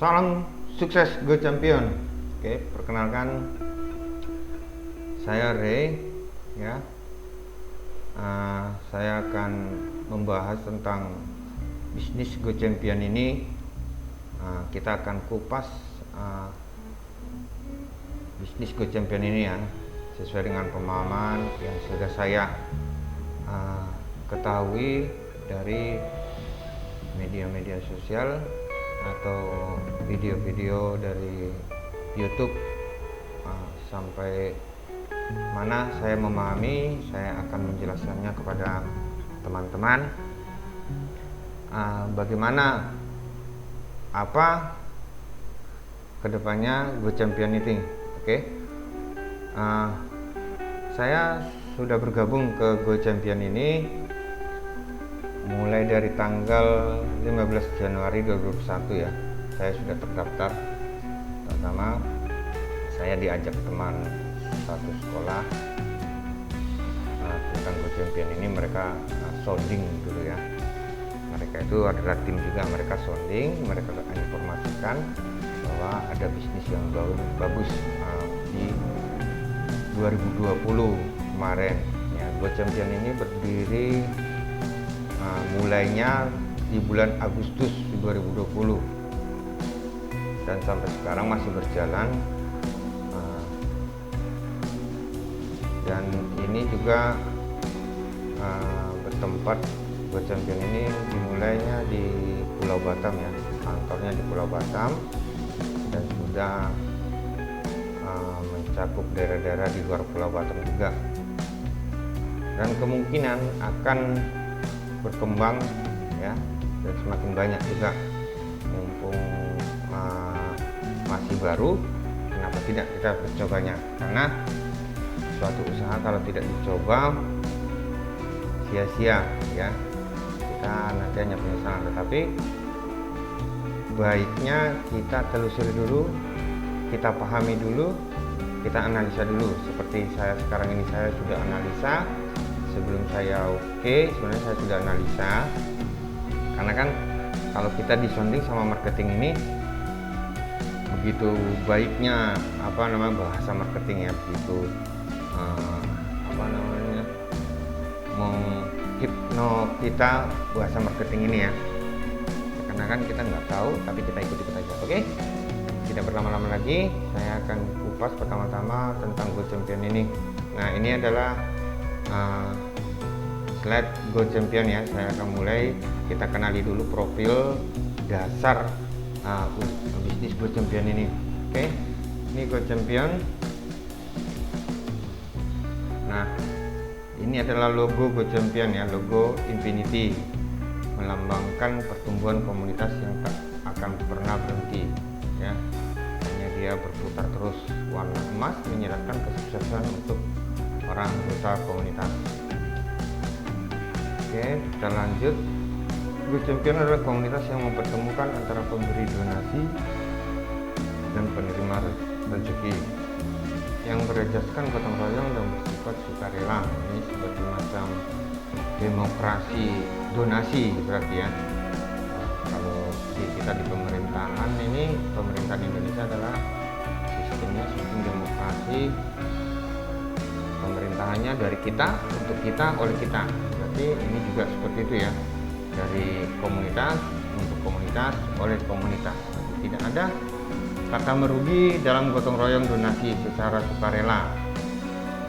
Salam sukses Go Champion. Oke, perkenalkan saya Ray ya. Saya akan membahas tentang bisnis Go Champion ini. Kita akan kupas bisnis Go Champion ini ya, sesuai dengan pemahaman yang sudah saya ketahui dari media-media sosial atau video-video dari YouTube, sampai mana saya memahami, saya akan menjelaskannya kepada teman-teman bagaimana apa kedepannya Go Champion itu. Oke, saya sudah bergabung ke Go Champion ini mulai dari tanggal 15 Januari 2021 ya. Saya sudah terdaftar. Pertama saya diajak teman satu sekolah tentang Go Champion ini. Mereka sounding dulu ya, mereka itu adalah tim juga, mereka sounding, mereka informasikan bahwa ada bisnis yang bagus di 2020 kemarin ya. Go Champion ini berdiri mulainya di bulan Agustus 2020 dan sampai sekarang masih berjalan, dan ini juga bertempat Go Champion ini dimulainya di Pulau Batam ya, kantornya di Pulau Batam, dan sudah mencakup daerah-daerah di luar Pulau Batam juga, dan kemungkinan akan berkembang ya, dan semakin banyak juga. Mumpung masih baru, kenapa tidak kita mencobanya? Karena suatu usaha kalau tidak dicoba sia-sia ya, kita nanti hanya penyesalan. Tetapi baiknya kita telusuri dulu, kita pahami dulu, kita analisa dulu. Seperti saya sekarang ini, saya sudah analisa. Sebelum saya sebenarnya saya sudah analisa, karena kan kalau kita disonding sama marketing ini, begitu baiknya bahasa marketing ya, begitu menghipno kita bahasa marketing ini ya, karena kan kita nggak tahu tapi kita ikut-ikut aja. Oke, tidak berlama-lama lagi, saya akan kupas pertama-tama tentang Go Champion ini. Nah, ini adalah slide Go Champion ya. Saya akan mulai, kita kenali dulu profil dasar bisnis Go Champion ini. Oke, ini Go Champion. Nah, ini adalah logo Go Champion ya, logo Infinity, melambangkan pertumbuhan komunitas yang tak akan pernah berhenti ya. Hanya dia berputar terus, warna emas menyiratkan kesuksesan untuk orang anggota komunitas. Oke, kita lanjut. Go Champion adalah komunitas yang mempertemukan antara pemberi donasi dan penerima rezeki, yang berajaskan gotong royong dan bersifat sukarela. Ini seperti macam demokrasi donasi berarti ya. Kalau kita di pemerintahan ini, pemerintahan Indonesia adalah sistemnya sistem demokrasi. Pemerintahannya dari kita, untuk kita, oleh kita. Berarti ini juga seperti itu ya, dari komunitas, untuk komunitas, oleh komunitas. Berarti tidak ada kata merugi dalam gotong royong donasi secara sukarela.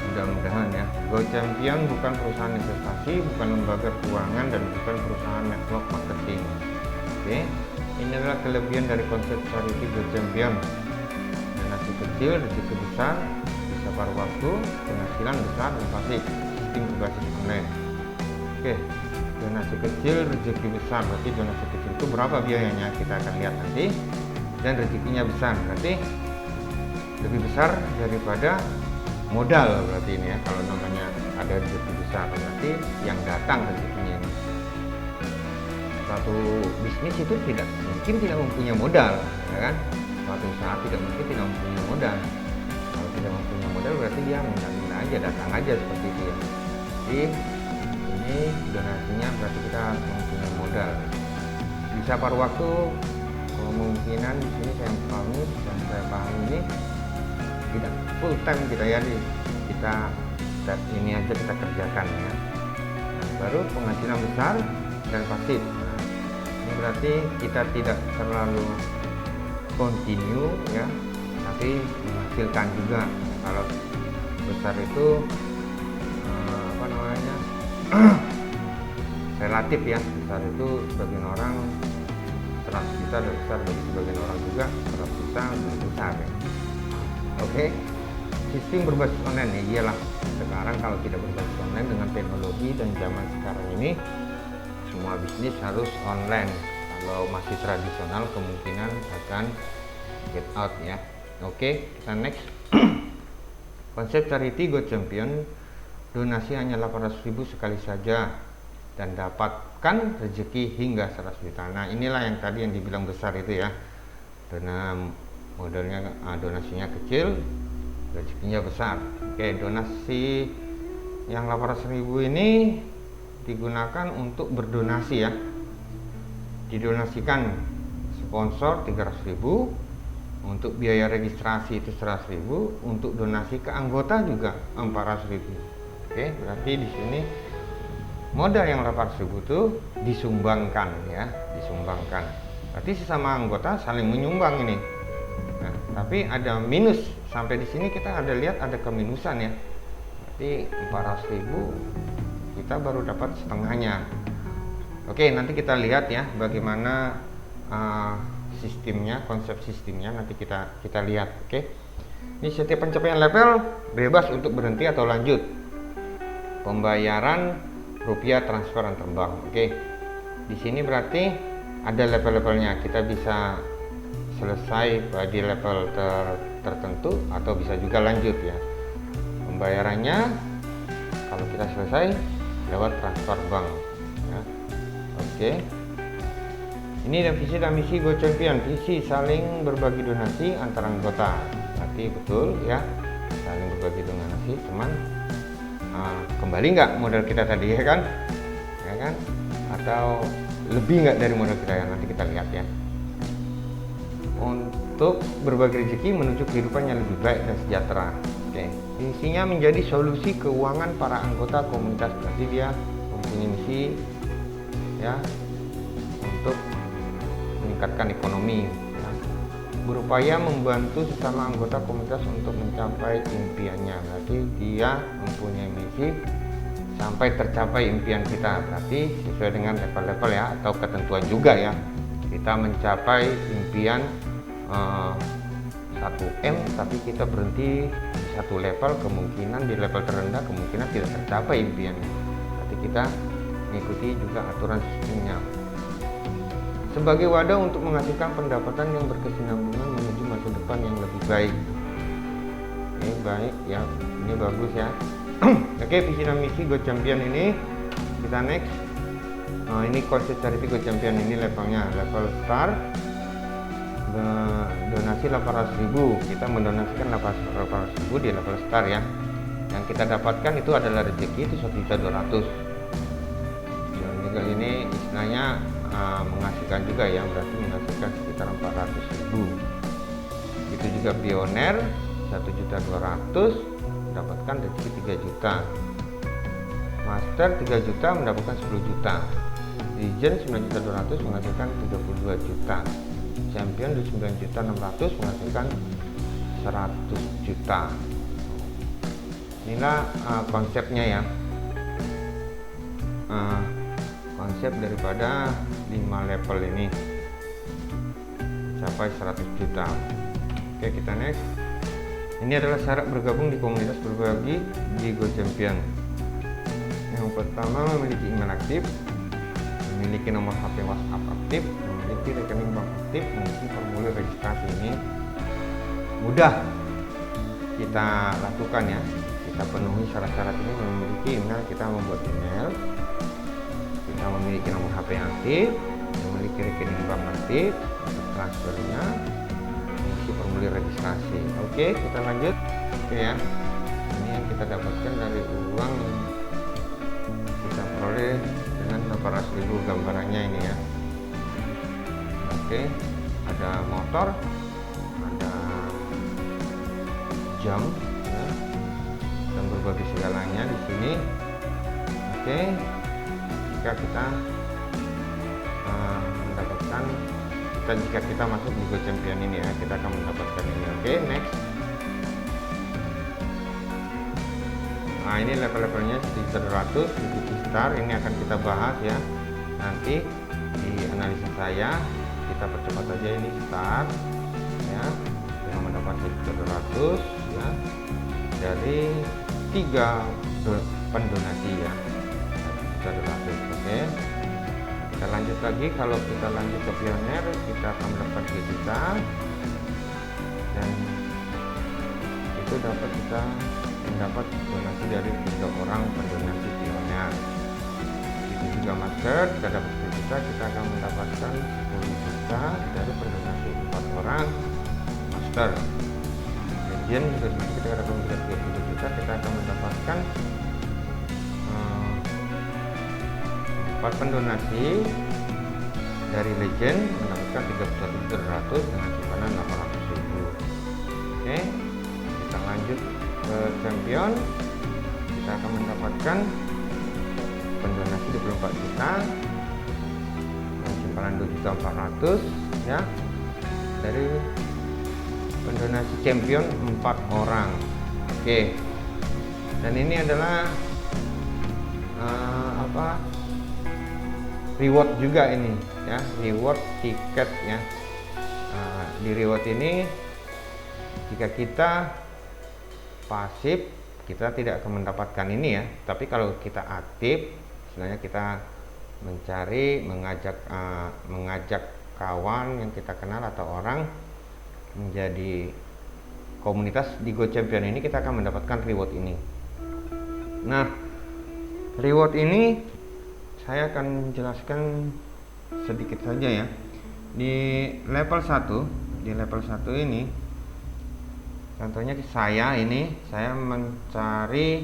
Mudah-mudahan ya. Go Champion bukan perusahaan investasi, bukan lembaga keuangan, dan bukan perusahaan network marketing. Oke, ini adalah kelebihan dari konsep charity Go Champion. Donasi kecil, rezeki besar, paruh waktu, penghasilan besar, dan pasti sistem berbasis online. Oke, donasi kecil, rezeki besar. Berarti donasi kecil itu berapa biayanya, kita akan lihat nanti. Dan rezekinya besar, berarti lebih besar daripada modal. Berarti ini ya, kalau namanya ada rezeki besar, berarti yang datang rezekinya ini. Suatu bisnis itu tidak mungkin tidak mempunyai modal, ya kan? Suatu usaha tidak mungkin tidak mempunyai modal. Kalau tidak mempunyai modal berarti dia minta aja, datang aja, seperti itu ya. Jadi ini donasinya berarti kita mempunyai modal. Bisa paruh waktu kemungkinan di sini saya pahami ini tidak full time kita ya, kita ini aja kita kerjakan ya. Nah, baru penghasilan besar dan pasif. Nah, ini berarti kita tidak terlalu continue ya, tapi menghasilkan juga. Nah, kalau besar itu apa namanya relatif ya, besar itu sebagian orang 100 juta dan besar, bagi sebagian orang juga 100 juta lebih besar ya. Oke, sistem berbasis online ya, iyalah sekarang kalau tidak berbasis online dengan teknologi dan zaman sekarang ini semua bisnis harus online. Kalau masih tradisional kemungkinan akan get out ya. Oke, kita next. Konsep charity Go Champion, donasi hanya 800.000 sekali saja dan dapatkan rezeki hingga 100 juta. Nah, inilah yang tadi yang dibilang besar itu ya. Dana modalnya donasinya kecil, rezekinya besar. Oke, donasi yang 800.000 ini digunakan untuk berdonasi ya. Didonasikan sponsor 300.000, untuk biaya registrasi itu 100.000, untuk donasi ke anggota juga 400.000. Oke, berarti di sini modal yang 800.000 itu disumbangkan ya, disumbangkan. Berarti sesama anggota saling menyumbang ini. Nah, tapi ada minus sampai di sini kita ada lihat ada keminusan ya. Berarti 400.000 kita baru dapat setengahnya. Oke, nanti kita lihat ya bagaimana sistemnya, konsep sistemnya nanti kita lihat. Oke, ini setiap pencapaian level bebas untuk berhenti atau lanjut. Pembayaran rupiah transferan terbang. Oke, di sini berarti ada level-levelnya. Kita bisa selesai di level tertentu atau bisa juga lanjut ya. Pembayarannya kalau kita selesai lewat transfer bank ya. Oke, ini dan visi dan misi Go Champion. Visi saling berbagi donasi antara anggota. Berarti betul ya, saling berbagi donasi. Cuman kembali nggak modal kita tadi ya kan, atau lebih nggak dari modal kita ya, nanti kita lihat ya. Untuk berbagi rezeki menuju kehidupan yang lebih baik dan sejahtera. Oke, misinya menjadi solusi keuangan para anggota komunitas. Berarti dia mempunyai misi ya untuk meningkatkan ekonomi ya. Berupaya membantu sesama anggota komunitas untuk mencapai impiannya. Berarti dia mempunyai misi sampai tercapai impian kita. Berarti sesuai dengan level-level ya, atau ketentuan juga ya. Kita mencapai impian 1M tapi kita berhenti di satu level, kemungkinan di level terendah kemungkinan tidak tercapai impiannya. Berarti kita mengikuti juga aturan sistemnya. Sebagai wadah untuk menghasilkan pendapatan yang berkesinambungan menuju masa depan yang lebih baik. Oke, baik ya, ini bagus ya. Oke, visi dan misi Go Champion ini kita next. Ini konsep charity Go Champion ini levelnya, level start donasi 800.000. Kita mendonasikan 800.000 di level start ya. Yang kita dapatkan itu adalah rezeki itu 1.200.000. Dan juga ini istilahnya menghasilkan juga ya, berarti menghasilkan sekitar 400.000. Itu juga pioner 1.200.000 mendapatkan rezeki 3 juta. Master 3 juta mendapatkan 10 juta. Legend 9.200.000 menghasilkan 32 juta. Champion 9.600.000 menghasilkan 100 juta. Inilah konsepnya ya. Konsep daripada 5 level ini sampai 100 juta. Oke, kita next. Ini adalah syarat bergabung di komunitas berbagi di Go Champion. Yang pertama, memiliki email aktif, memiliki nomor HP WhatsApp aktif, memiliki rekening bank aktif, mengisi formulir registrasi. Ini mudah kita lakukan ya. Kita penuhi syarat-syarat ini, memiliki email, kita membuat email, kita memiliki nomor HP yang aktif, memiliki rekening bank aktif untuk transfernya, mengisi formulir registrasi. Oke, kita lanjut. Oke ya, ini yang kita dapatkan dari uang yang kita peroleh dengan 800.000 gambarannya ini ya. Oke, ada motor, ada jam, ya, dan berbagai segalanya di sini. Oke, jika kita mendapatkan jika kita masuk di Go Champion ini ya, kita akan mendapatkan ini. Oke, next. Nah, ini level-levelnya di 100 di star. Ini akan kita bahas ya nanti di analisa saya. Kita percepat saja ini start ya, dengan mendapat 100 ya dari 3 pendonasi ya, 100. Oke, kita lanjut lagi. Kalau kita lanjut ke pioner, kita akan mendapat kita, dan itu dapat kita mendapat donasi dari 3 orang pendonasi pioner. Itu juga masker, kita dapat 10 juta, kita akan mendapatkan 10 juta dari pendonasi 4 orang master. Legend juga seperti kita akan mendapatkan 30 juta, kita akan mendapatkan 4 pendonasi dari Legend mendapatkan 31.700 dengan simpanan 800.000. Oke, kita lanjut ke Champion. Kita akan mendapatkan pendonasi 24 juta dengan simpanan 2.400.000 ya, dari pendonasi Champion 4 orang. Oke, dan ini adalah reward juga ini ya, reward tiket ya. Di reward ini jika kita pasif kita tidak akan mendapatkan ini ya, tapi kalau kita aktif sebenarnya kita mencari, mengajak kawan yang kita kenal atau orang menjadi komunitas di Go Champion ini, kita akan mendapatkan reward ini. Nah, reward ini saya akan menjelaskan sedikit saja ya. Di level 1, ini contohnya saya mencari,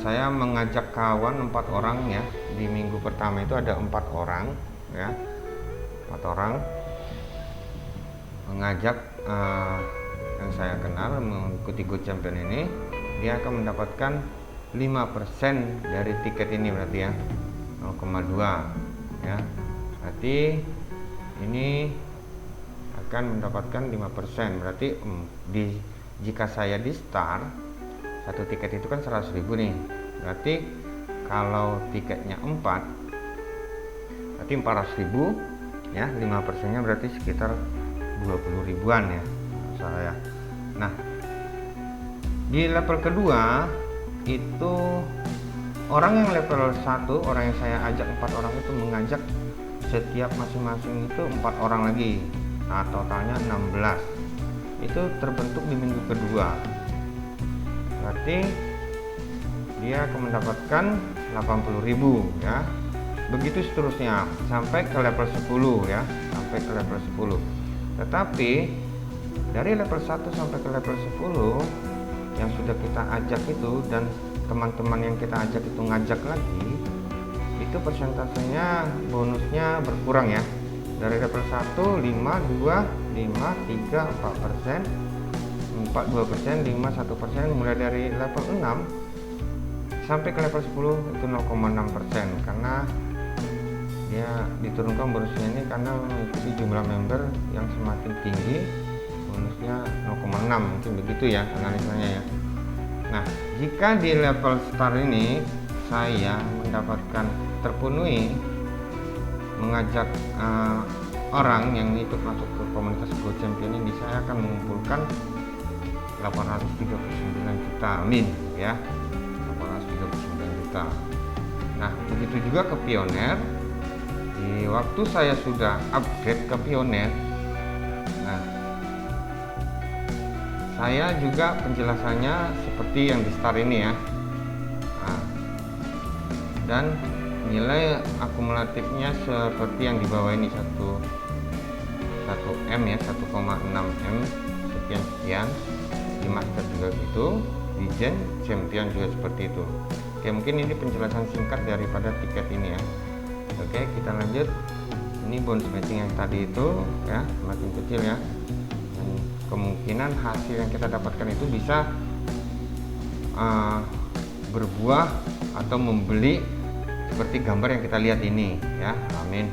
saya mengajak kawan 4 orang ya. Di minggu pertama itu ada 4 orang ya, 4 orang mengajak yang saya kenal mengikuti Go Champion ini. Dia akan mendapatkan 5% dari tiket ini, berarti ya 0,2 ya, berarti ini akan mendapatkan 5%. Berarti jika saya di start, satu tiket itu kan 100.000 nih, berarti kalau tiketnya 4 berarti 400.000 ya, 5%-nya berarti sekitar 20 ribuan ya saya. Nah, di level kedua itu orang yang level 1, orang yang saya ajak 4 orang itu mengajak setiap masing-masing itu 4 orang lagi. Nah, totalnya 16. Itu terbentuk di minggu kedua. Berarti dia akan mendapatkan 80.000 ya. Begitu seterusnya sampai ke level 10 ya, sampai ke level 10. Tetapi dari level 1 sampai ke level 10 yang sudah kita ajak itu, dan teman-teman yang kita ajak itu ngajak lagi, itu persentasenya bonusnya berkurang ya. Dari level 1 5, 2, 5, 3, 4%, 4, 2%, 5, 1%. Mulai dari level 6 sampai ke level 10 itu 0,6%, karena dia diturunkan bonusnya ini karena mengikuti jumlah member yang semakin tinggi, bonusnya 0,6, mungkin begitu ya analisanya ya. Nah, jika di level star ini saya mendapatkan terpenuhi mengajak orang yang ikut masuk ke komunitas Go Champion ini, saya akan mengumpulkan 839 juta min ya, 839 juta. Nah, begitu juga ke pioner. Di waktu saya sudah upgrade ke pioner, nah saya juga penjelasannya seperti yang di star ini ya. Nah, dan nilai akumulatifnya seperti yang di bawah ini, 1 M ya, 1,6 M sekian. Di master juga gitu, di Gen Champion juga seperti itu. Oke, mungkin ini penjelasan singkat daripada tiket ini ya. Oke, kita lanjut. ini bounce matching yang tadi itu ya semakin kecil ya, dan kemungkinan hasil yang kita dapatkan itu bisa berbuah atau membeli seperti gambar yang kita lihat ini ya. Amin.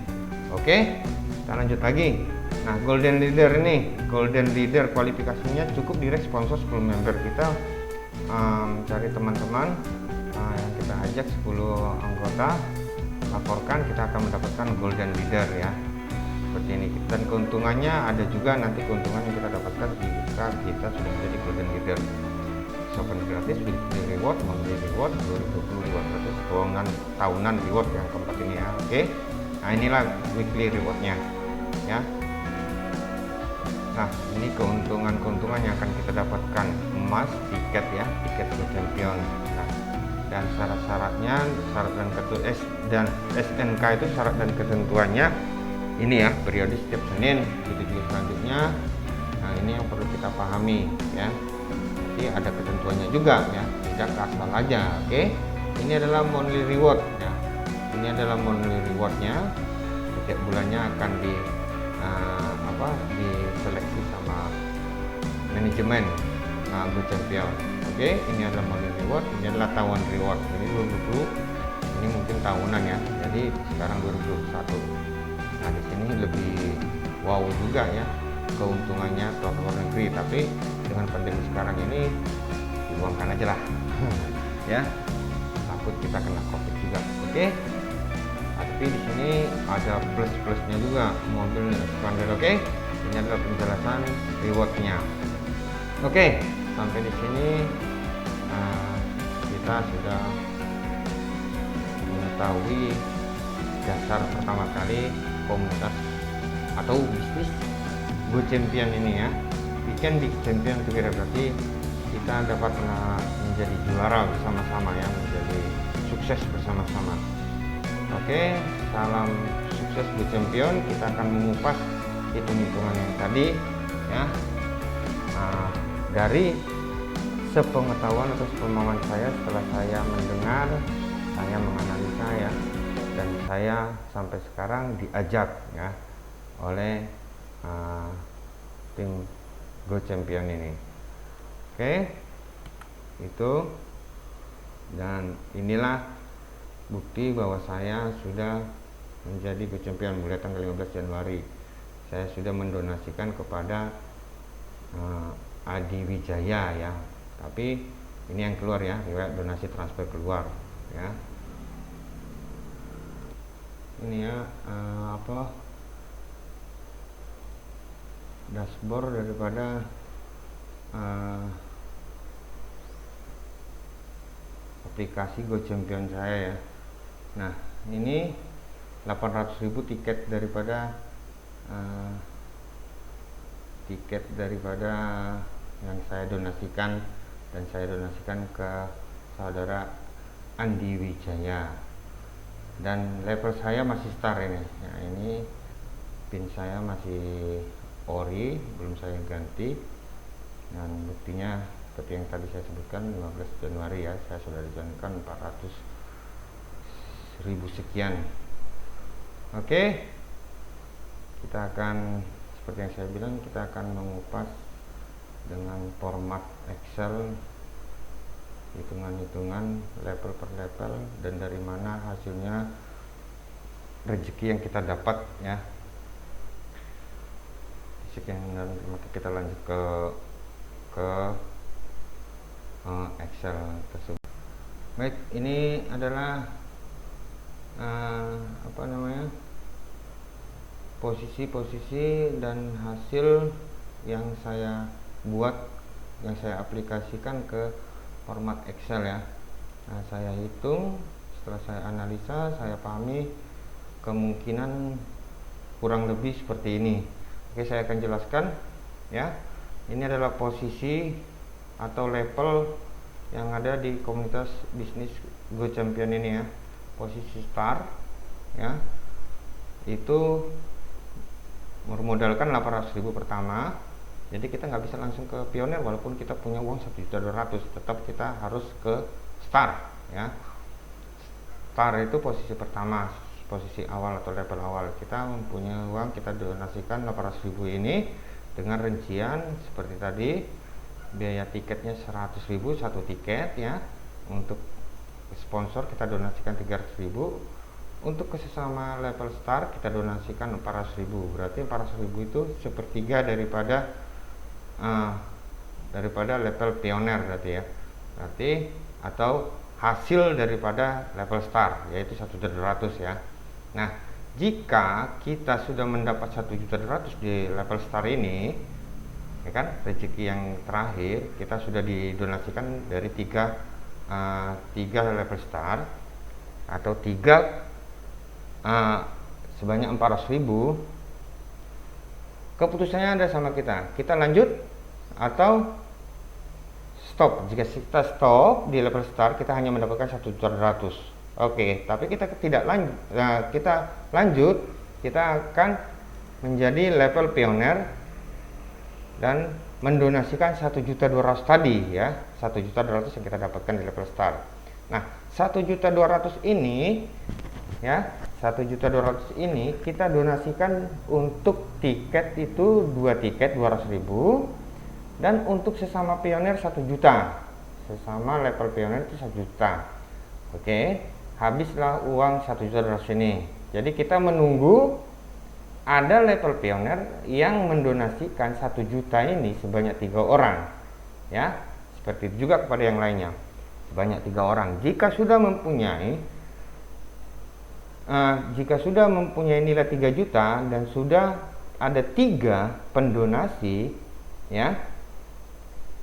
Oke, kita lanjut lagi. Nah, golden leader ini, golden leader kualifikasinya cukup direct sponsor 10 member. Kita cari teman-teman yang kita ajak 10 anggota, laporkan, kita akan mendapatkan golden leader ya, seperti ini. Dan keuntungannya ada juga nanti keuntungan yang kita dapatkan jika kita sudah menjadi golden leader. Sopan gratis, weekly reward, monthly reward, 2020 reward, keuangan tahunan reward yang keempat ini ya. Oke, nah inilah weekly rewardnya ya. Nah, ini keuntungan yang akan kita dapatkan: emas, tiket ya, tiket Go Champion. Nah, dan syarat-syaratnya, syarat dan SNK itu syarat dan ketentuannya ini ya, periode setiap Senin, video selanjutnya. Nah, ini yang perlu kita pahami ya. Jadi ada ketentuannya juga ya, tidak asal aja. Oke, ini adalah monthly reward ya. Ini adalah monthly rewardnya. Setiap bulannya akan diseleksi sama manajemen Go Champion. Oke, ini adalah monthly reward, ini adalah tahunan reward. Ini 2020, ini mungkin tahunan ya. Jadi sekarang 2021. Nah, di sini lebih wow juga ya keuntungannya keluar luar negeri, tapi dengan pandemi sekarang ini dibuangkan aja lah ya, takut kita kena COVID juga. Oke, tapi di sini ada plus-plusnya juga, mobil expander. Oke, ini adalah penjelasan rewardnya. Oke, sampai di sini kita sudah mengetahui dasar pertama kali komunitas atau bisnis Go Champion ini ya. Weekend Big Champion together, berarti kita dapat menjadi juara bersama-sama ya, menjadi sukses bersama-sama. Oke, salam sukses Go Champion. Kita akan mengupas hitung-hitungan yang tadi ya, dari sepengetahuan atau sepemahaman saya setelah saya mendengar, saya menganalisa ya, dan saya sampai sekarang diajak ya oleh tim Go Champion ini. Oke, itu, dan inilah bukti bahwa saya sudah menjadi Go Champion mulai tanggal 15 Januari. Saya sudah mendonasikan kepada Adi Wijaya ya, tapi ini yang keluar ya, riwayat donasi transfer keluar ya. Ini ya dashboard daripada aplikasi Go Champion saya ya. Nah, ini 800.000 tiket daripada yang saya donasikan, dan saya donasikan ke saudara Andi Wijaya, dan level saya masih star ini ya. Ini pin saya masih ori, belum saya ganti, dan buktinya seperti yang tadi saya sebutkan, 15 Januari ya, saya sudah dijanjikan 400.000 sekian. Oke, kita akan, seperti yang saya bilang, kita akan mengupas dengan format Excel hitungan-hitungan level per level, dan dari mana hasilnya rezeki yang kita dapat ya. Sekian, dan kita lanjut ke Excel tersebut. Baik, ini adalah posisi-posisi dan hasil yang saya buat, yang saya aplikasikan ke format Excel ya. Nah, saya hitung, setelah saya analisa, saya pahami kemungkinan kurang lebih seperti ini. Oke, saya akan jelaskan ya. Ini adalah posisi atau level yang ada di komunitas bisnis Go Champion ini ya. Posisi start ya, itu bermodalkan 800.000 pertama. Jadi kita nggak bisa langsung ke pionir walaupun kita punya uang 1.200.000, tetap kita harus ke start ya. Start itu posisi pertama posisi awal atau level awal. Kita mempunyai uang, kita donasikan 800.000 ini dengan rincian seperti tadi. Biaya tiketnya 100.000 satu tiket ya. Untuk sponsor kita donasikan 300.000. Untuk kesesama level star kita donasikan 400.000. Berarti 400.000 itu sepertiga daripada level pioner berarti ya. Berarti atau hasil daripada level star, yaitu 1.200.000 ya. Nah, jika kita sudah mendapat 1.200.000 di level star ini, ya kan, rezeki yang terakhir kita sudah didonasikan dari tiga level star atau sebanyak 400.000. Keputusannya ada sama kita lanjut atau stop. Jika kita stop di level star, kita hanya mendapatkan 1.200.000. Oke, tapi kita tidak lanjut. Kita lanjut, kita akan menjadi level pioner dan mendonasikan 1.200.000 tadi ya. 1.200.000 yang kita dapatkan di level star. Nah, 1.200.000 ini ya, 1.200.000 ini kita donasikan untuk tiket itu 2 tiket 200.000. Dan untuk sesama pioner 1 juta. Sesama level pioner itu 1 juta. Oke, habislah uang 1.200.000 ini. Jadi kita menunggu ada level pioner yang mendonasikan 1 juta ini sebanyak 3 orang. Ya, seperti itu juga kepada yang lainnya. Sebanyak 3 orang. Jika sudah mempunyai nilai 3 juta dan sudah ada 3 pendonasi ya,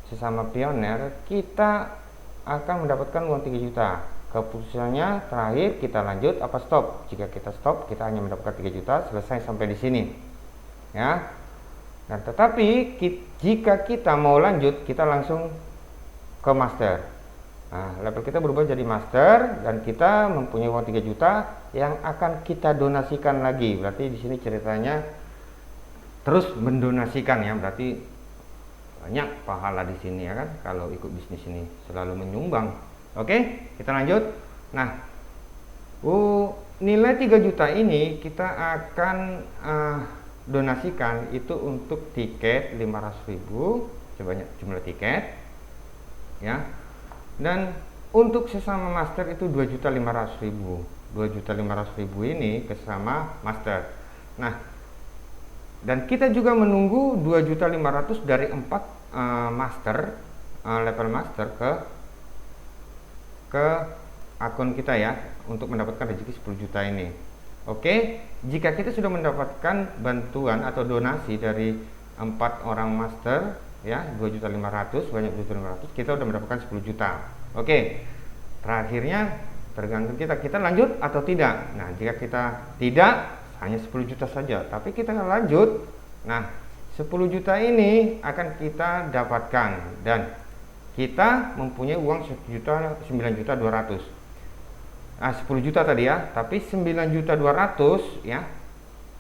sesama pioner, kita akan mendapatkan uang 3 juta. Keputusannya terakhir kita lanjut apa stop. Jika kita stop, kita hanya mendapatkan 3 juta, selesai sampai di sini. Ya. Nah, tetapi jika kita mau lanjut, kita langsung ke master. Nah, level kita berubah jadi master dan kita mempunyai uang 3 juta yang akan kita donasikan lagi. Berarti di sini ceritanya terus mendonasikan ya, berarti banyak pahala di sini ya kan, kalau ikut bisnis ini selalu menyumbang. Oke, kita lanjut. Nah, nilai 3 juta ini kita akan donasikan itu untuk tiket 500.000 sebanyak jumlah tiket ya. Dan untuk sesama master itu 2.500.000. 2.500.000 ini ke sesama master. Nah, dan kita juga menunggu 2.500.000 dari 4 master, level master ke akun kita ya, untuk mendapatkan rezeki 10 juta ini. Oke, jika kita sudah mendapatkan bantuan atau donasi dari 4 orang master ya, 2.500.000, banyak 2.500.000, kita sudah mendapatkan 10 juta. Oke, terakhirnya tergantung kita lanjut atau tidak. Nah, jika kita tidak, hanya 10 juta saja, tapi kita lanjut. Nah, 10 juta ini akan kita dapatkan dan kita mempunyai uang 9.200.000. Nah, 10 juta tadi ya, tapi 9.200.000 ya,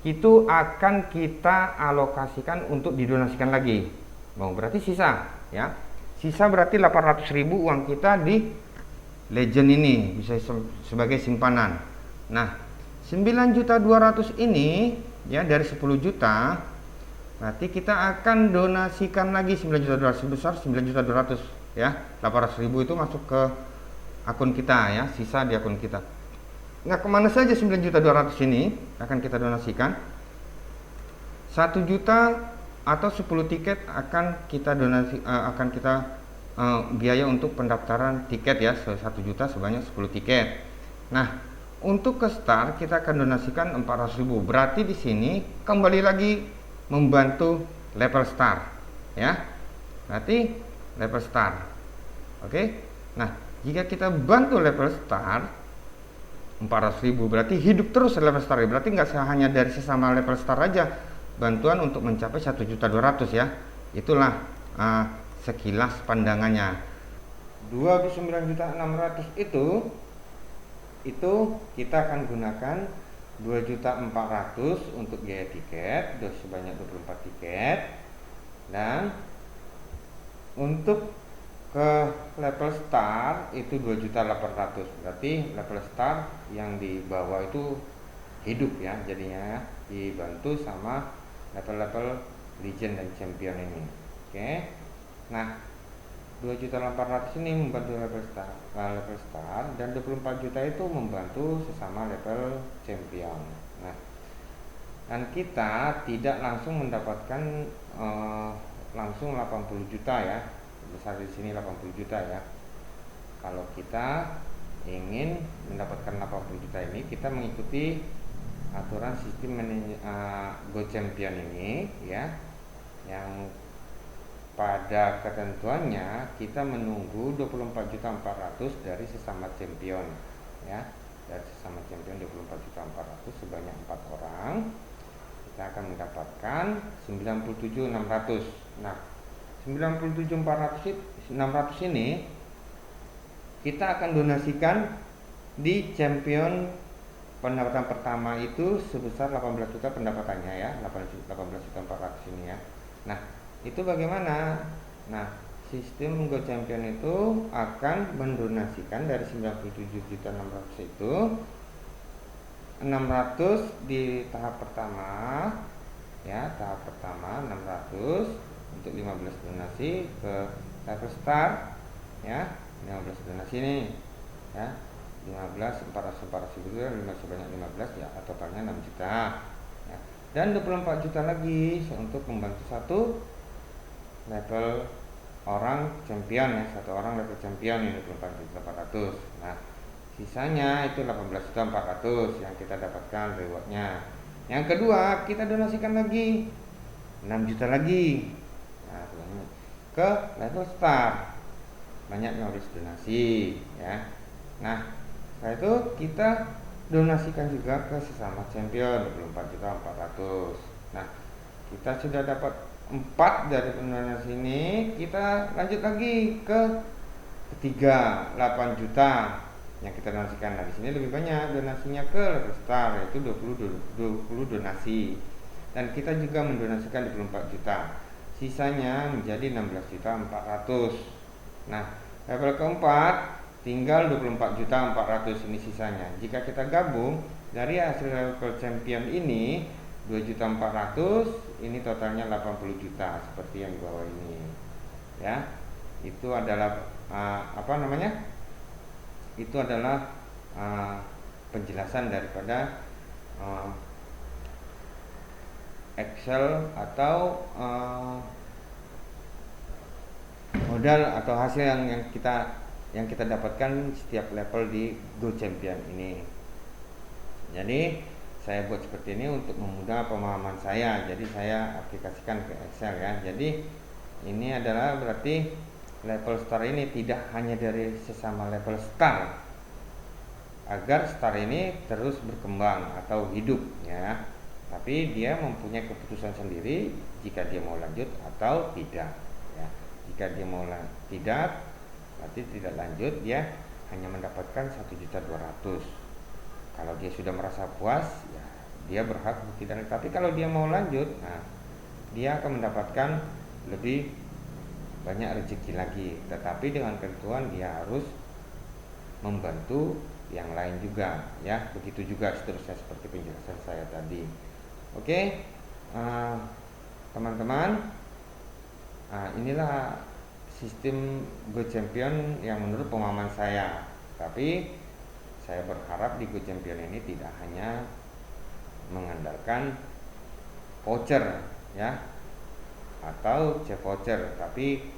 itu akan kita alokasikan untuk didonasikan lagi. Berarti sisa ya. Sisa berarti 800.000 uang kita di legend ini bisa sebagai simpanan. Nah, 9.200.000 ini ya dari 10 juta, berarti kita akan donasikan lagi 9.200.000 sebesar 9.200.000 ya. 800.000 itu masuk ke akun kita ya, sisa di akun kita. Nah, kemana saja 9.200.000 ini akan kita donasikan? 1 juta atau 10 tiket akan kita donasi, biaya untuk pendaftaran tiket ya, 1 juta sebanyak 10 tiket. Nah, untuk ke star kita akan donasikan 400.000. Berarti di sini kembali lagi membantu level star ya. Berarti level star. Oke. Nah, jika kita bantu level star 400.000, berarti hidup terus level star. Berarti nggak hanya dari sesama level star aja bantuan untuk mencapai 1.200.000 ya. Itulah sekilas pandangannya. 29.600.000 itu kita akan gunakan 2.400.000 untuk biaya tiket sebanyak 24 tiket, dan untuk ke level star itu 2.800.000. Berarti level star yang di bawah itu hidup ya, jadinya ya, dibantu sama level-level legend dan champion ini. Oke. Nah, 2.800.000 ini membantu level star dan 24 juta itu membantu sesama level champion. Nah, dan kita tidak langsung mendapatkan langsung 80 juta ya. Besar di sini 80 juta ya. Kalau kita ingin mendapatkan 80 juta ini, kita mengikuti aturan sistem Go Champion ini ya, yang pada ketentuannya kita menunggu 24.400.000 dari sesama champion ya. Dari sesama champion 24.400.000 sebanyak 4 orang, kita akan mendapatkan 97.600. Nah, 97.400 ini kita akan donasikan di champion pendapatan pertama itu sebesar 18 juta pendapatannya ya, 18.400.000 ini ya. Nah, itu bagaimana? Nah, sistem Go Champion itu akan mendonasikan dari 97.600.000 itu 600 di tahap pertama ya, tahap pertama 600 untuk 15 donasi ke level start ya, 15 donasi ini ya, 15 400 itu sebanyak 15 ya, totalnya 6 juta ya. Dan 24 juta lagi untuk membantu satu level orang champion ya, satu orang level champion ini 24.400. Nah, sisanya itu 18.400 yang kita dapatkan rewardnya. Yang kedua, kita donasikan lagi 6 juta lagi nah, ke level star, banyak 15 donasi ya. Nah, setelah itu kita donasikan juga ke sesama champion 24.400. Nah, kita sudah dapat 4 dari donasi ini, kita lanjut lagi ke ketiga 8 juta yang kita donasikan. Nah, di sini lebih banyak donasinya ke level star, yaitu 20 donasi. Dan kita juga mendonasikan 24 juta. Sisanya menjadi 16.400. Nah, level keempat tinggal 24.400 ini sisanya. Jika kita gabung dari hasil level champion ini 2.400.000, ini totalnya 80 juta seperti yang di bawah ini. Ya. Itu adalah itu adalah penjelasan daripada Excel atau modal atau hasil yang kita dapatkan setiap level di Go Champion ini. Jadi saya buat seperti ini untuk memudahkan pemahaman saya. Jadi saya aplikasikan ke Excel ya. Jadi ini adalah berarti level star ini tidak hanya dari sesama level star, agar star ini terus berkembang atau hidup ya. Tapi dia mempunyai keputusan sendiri jika dia mau lanjut atau tidak ya. Jika dia mau tidak, berarti tidak lanjut, dia hanya mendapatkan 1.200.000. Kalau dia sudah merasa puas ya, dia berhak tidak. Tapi kalau dia mau lanjut, nah dia akan mendapatkan lebih banyak rezeki lagi. Tetapi dengan ketentuan dia harus membantu yang lain juga ya. Begitu juga seterusnya seperti penjelasan saya tadi. Oke, teman-teman, inilah sistem Go Champion yang menurut pemahaman saya. Tapi saya berharap di Go Champion ini tidak hanya mengandalkan voucher ya atau voucher, tapi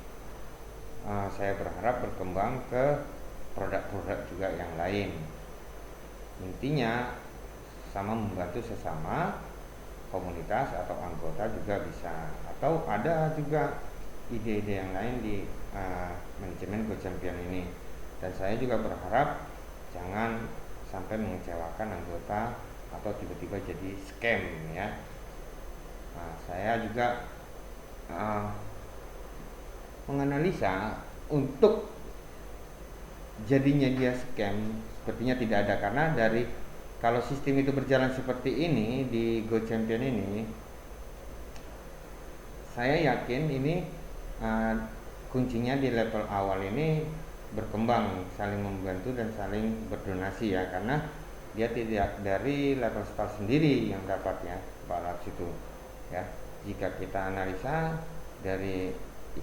saya berharap berkembang ke produk-produk juga yang lain. Intinya sama membantu sesama komunitas atau anggota juga bisa, atau ada juga ide-ide yang lain di manajemen Go Champion ini. Dan saya juga berharap jangan sampai mengecewakan anggota atau tiba-tiba jadi scam ya. Nah, saya juga menganalisa untuk jadinya dia scam sepertinya tidak ada, karena dari kalau sistem itu berjalan seperti ini di Go Champion ini, saya yakin ini kuncinya di level awal ini berkembang, saling membantu dan saling berdonasi ya. Karena dia tidak dari level star sendiri yang dapat ya balance itu ya. Jika kita analisa dari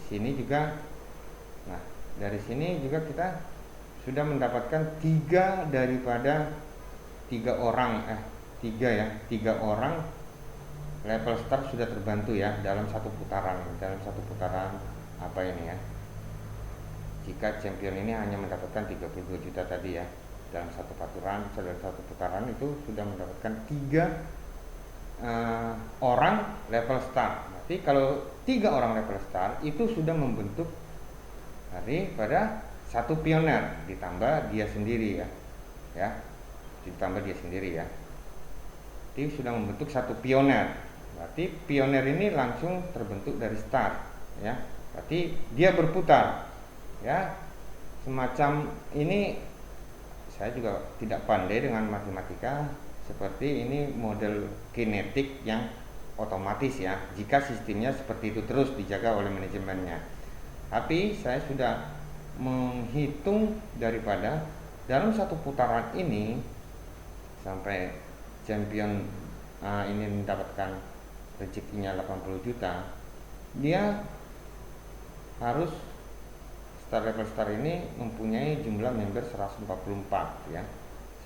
sini juga, nah dari sini juga kita sudah mendapatkan tiga orang level star sudah terbantu ya dalam satu putaran apa ini ya. Jika champion ini hanya mendapatkan 32 juta tadi ya dalam satu putaran itu sudah mendapatkan 3 orang level star. Berarti kalau 3 orang level star itu sudah membentuk daripada satu pioner ditambah dia sendiri ya ditambah dia sendiri ya. Jadi sudah membentuk satu pioner. Berarti pioner ini langsung terbentuk dari start ya. Berarti dia berputar ya. Semacam ini, saya juga tidak pandai dengan matematika. Seperti ini model kinetik yang otomatis ya, jika sistemnya seperti itu terus dijaga oleh manajemennya. Tapi saya sudah menghitung daripada dalam satu putaran ini sampai champion ini mendapatkan rezekinya 80 juta, dia harus level star ini mempunyai jumlah member 144 ya.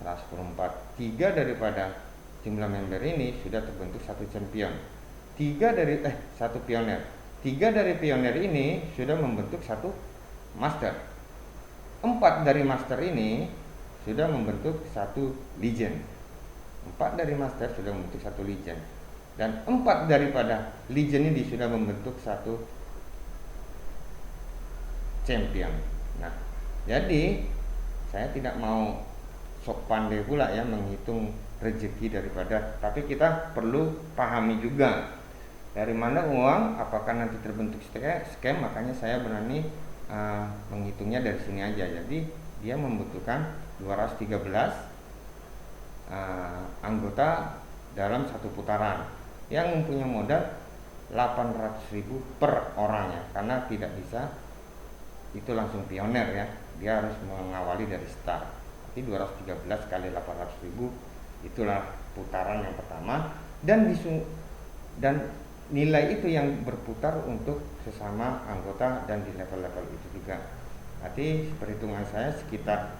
144. 3 daripada jumlah member ini sudah terbentuk satu champion. 1 pioner. 3 dari pioner ini sudah membentuk satu master. 4 dari master ini sudah membentuk satu legend. 4 dari master sudah membentuk satu legend. Dan 4 daripada legend ini sudah membentuk satu champion. Nah, jadi saya tidak mau sok pandai pula ya menghitung rezeki daripada, tapi kita perlu pahami juga dari mana uang, apakah nanti terbentuk scam. Makanya saya berani menghitungnya dari sini aja. Jadi dia membutuhkan 213 anggota dalam satu putaran yang mempunyai modal 800.000 per orang ya, karena tidak bisa itu langsung pioner ya, dia harus mengawali dari start. Jadi 213 kali 800.000 itulah putaran yang pertama, dan nilai itu yang berputar untuk sesama anggota dan di level-level itu juga. Nanti perhitungan saya sekitar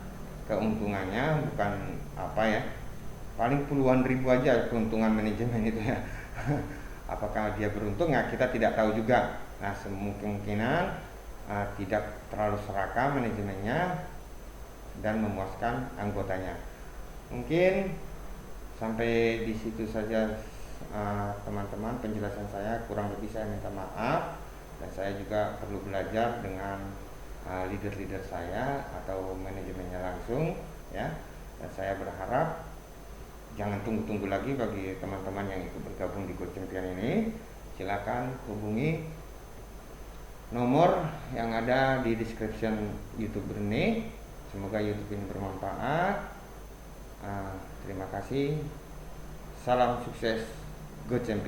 keuntungannya bukan apa ya, paling puluhan ribu aja keuntungan manajemen itu ya. Apakah dia beruntung ya kita tidak tahu juga. Nah, kemungkinan tidak terlalu serakah manajemennya dan memuaskan anggotanya. Mungkin sampai di situ saja teman-teman penjelasan saya, kurang lebih saya minta maaf, dan saya juga perlu belajar dengan leader-leader saya atau manajemennya langsung ya. Dan saya berharap jangan tunggu-tunggu lagi bagi teman-teman yang ikut bergabung di Go Champion ini. Silakan hubungi nomor yang ada di description YouTube ini. Semoga YouTube ini bermanfaat. Terima kasih. Salam sukses Go Champion.